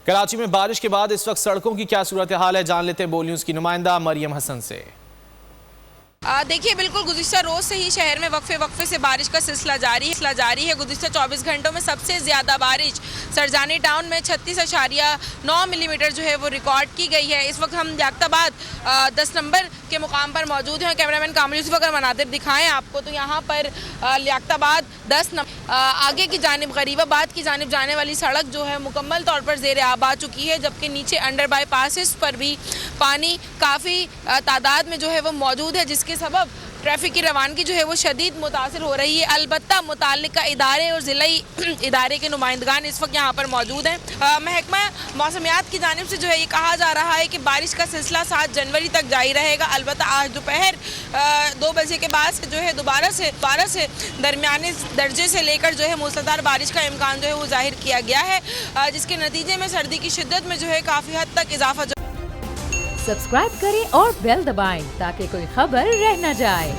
کراچی میں بارش کے بعد اس وقت سڑکوں کی کیا صورتحال ہے، جان لیتے ہیں بول نیوز کی نمائندہ مریم حسن سے۔ دیکھیے بالکل گزشتہ روز سے ہی شہر میں وقفے سے بارش کا سلسلہ جاری ہے۔ گزشتہ 24 گھنٹوں میں سب سے زیادہ بارش سرجانی ٹاؤن میں 36.9 ملی میٹر جو ہے وہ ریکارڈ کی گئی ہے۔ اس وقت ہم لیاقت آباد 10 نمبر کے مقام پر موجود ہیں۔ کیمرامین کامل یوسف اگر مناظر دکھائیں آپ کو تو یہاں پر لیاقت آباد 10 نمبر آگے کی جانب غریب آباد کی جانب جانے والی سڑک جو ہے مکمل طور پر زیر آب آ چکی ہے، جبکہ نیچے انڈر بائی پاسز پر بھی پانی کافی تعداد میں جو ہے وہ موجود ہے، جس کے سبب ٹریفک کی روانگی جو ہے وہ شدید متاثر ہو رہی ہے۔ البتہ متعلقہ ادارے اور ضلعی ادارے کے نمائندگان اس وقت یہاں پر موجود ہیں۔ محکمہ موسمیات کی جانب سے جو ہے یہ کہا جا رہا ہے کہ بارش کا سلسلہ 7 جنوری تک جاری رہے گا۔ البتہ آج دوپہر 2 بجے کے بعد سے جو ہے دوبارہ سے درمیانے درجے سے لے کر جو ہے موسلادھار بارش کا امکان جو ہے وہ ظاہر کیا گیا ہے، جس کے نتیجے میں سردی کی شدت میں جو ہے کافی حد تک اضافہ۔ سبسکرائب کریں اور بیل دبائیں تاکہ کوئی خبر رہ نہ جائے۔